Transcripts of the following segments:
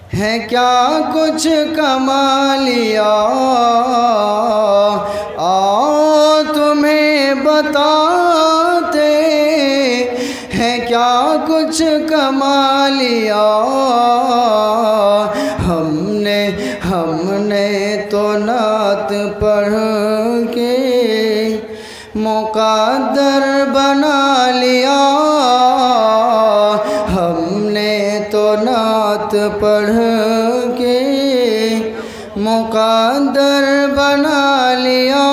है क्या कुछ कमा लिया, आओ तुम्हें बताते हैं क्या कुछ कमा लिया। हमने तो नात पढ़ के मुक़द्दर बना लिया। हमने तो नात पढ़ के मुक़द्दर बना लिया।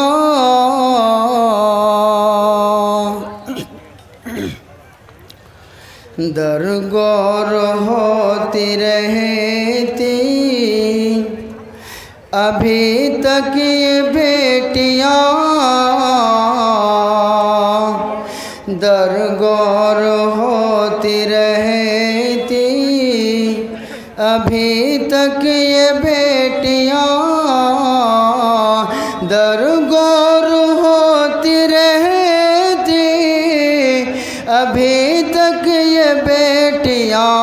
दरगोर होती रहती अभी तक ये बेटियाँ, दरगोर होती रहती अभी तक ये बेटियाँ, दरगोर होती रहती अभी तक ये बेटियाँ।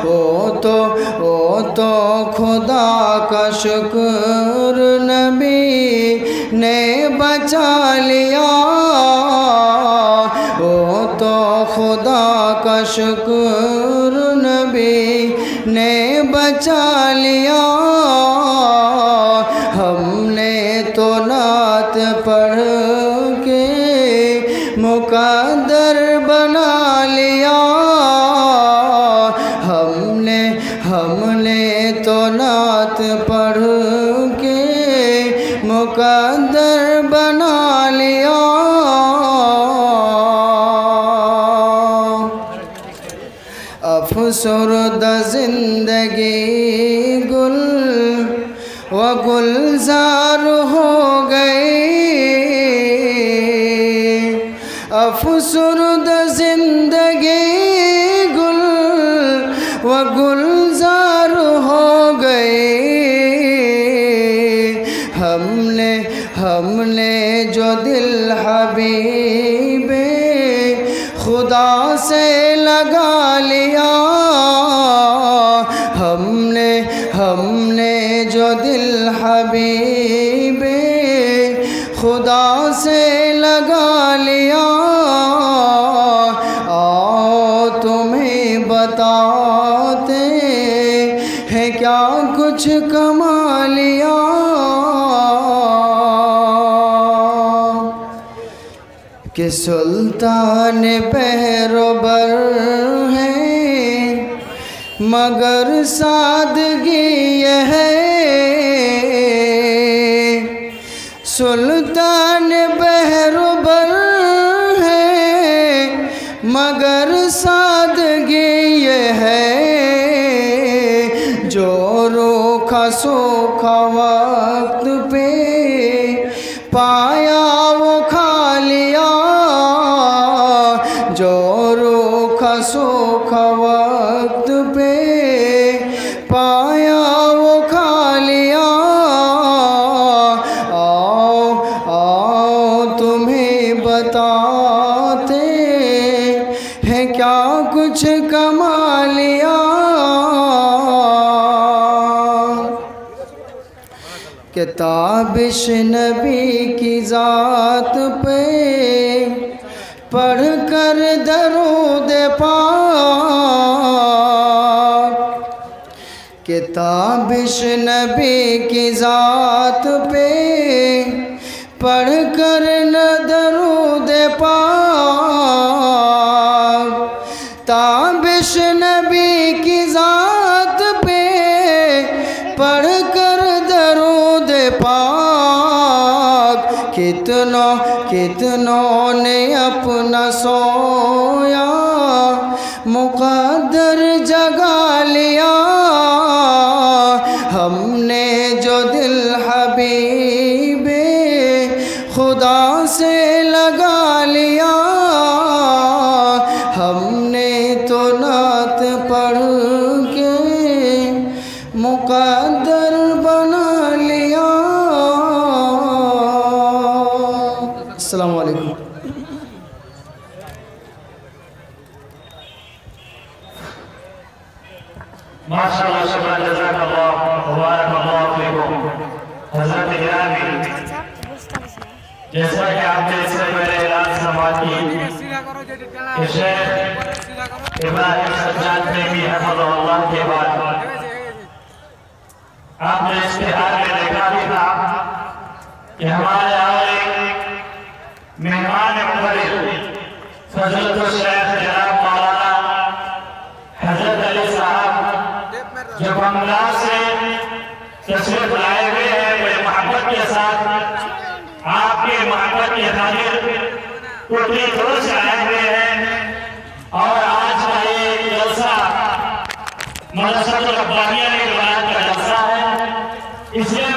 ओ तो खुदा का शुक्र नबी ने बचा लिया। ओ तो खुदा का शुक्र नबी ने बचा लिया। हमने तो नात पढ़ के मुक़द्दर बना लिया। हमने तो नात पढ़ के मुक़द्दर बना लिया। अफसरदा ज़िंदगी गुल व गुलजार हो गई। अफसरदा ज़िंदगी गुल व गुलजार हो गई। हमने जो दिल हबीबे खुदा से लगा लिया। हमने जो दिल हबीबे खुदा से लगा लिया। आओ तुम्हें बताते हैं क्या कुछ कमा लिया। कि सुल्तान बहरोबर है मगर सादगी यह है। सुल्तान बहरोबर है मगर सादगी यह है। जो रूखा सूखा वक्त पे पाया वो खा लिया। जो रूखा सूखा वक्त पे पाया वो खा लिया। आओ तुम्हें बताते हैं क्या कुछ कमा लिया। कि ताबिश नबी की ज़ात पे पढ़ कर दरूद पाक। कि ताबिश नबी की ज़ात पे पढ़ कर न दरूद पाक। ताबिश नबी की ज़ात पे पढ़ कर दरूद पाक। कितनों ने अपना सोया मुक़द्दर जगा लिया। हमने जो दिल हबीबे खुदा से लगा लिया। हमने तो नात पढ़ के मुक़द्दर बना लिया। अस्सलामु अलैकुम। माशाअल्लाह शुक्रान जज़ाकल्लाह मुबारकल्लाह फीकुम। हज़रत गिरामी, जैसा कि आपने इससे पहले ऐलान समाज की कि शेख इब्राहिम सज्जाद नेमी हफ़िज़हुल्लाह के बाद आपने इश्तिहार में देखा भी था कि हमारे यहाँ एक मेहमान मुबर्रिक फज़लतुल शेख जनाब मौलाना हज़रत अली साहब जो बंगला से तशरीफ लाए हुए हैं, बड़े मोहब्बत के साथ आपके मोहब्बत की खातिर उतनी दूर से आए हुए हैं और आज का ये जलसा मदरसतुल रब्बानिया में इबादत का जलसा है। इसलिए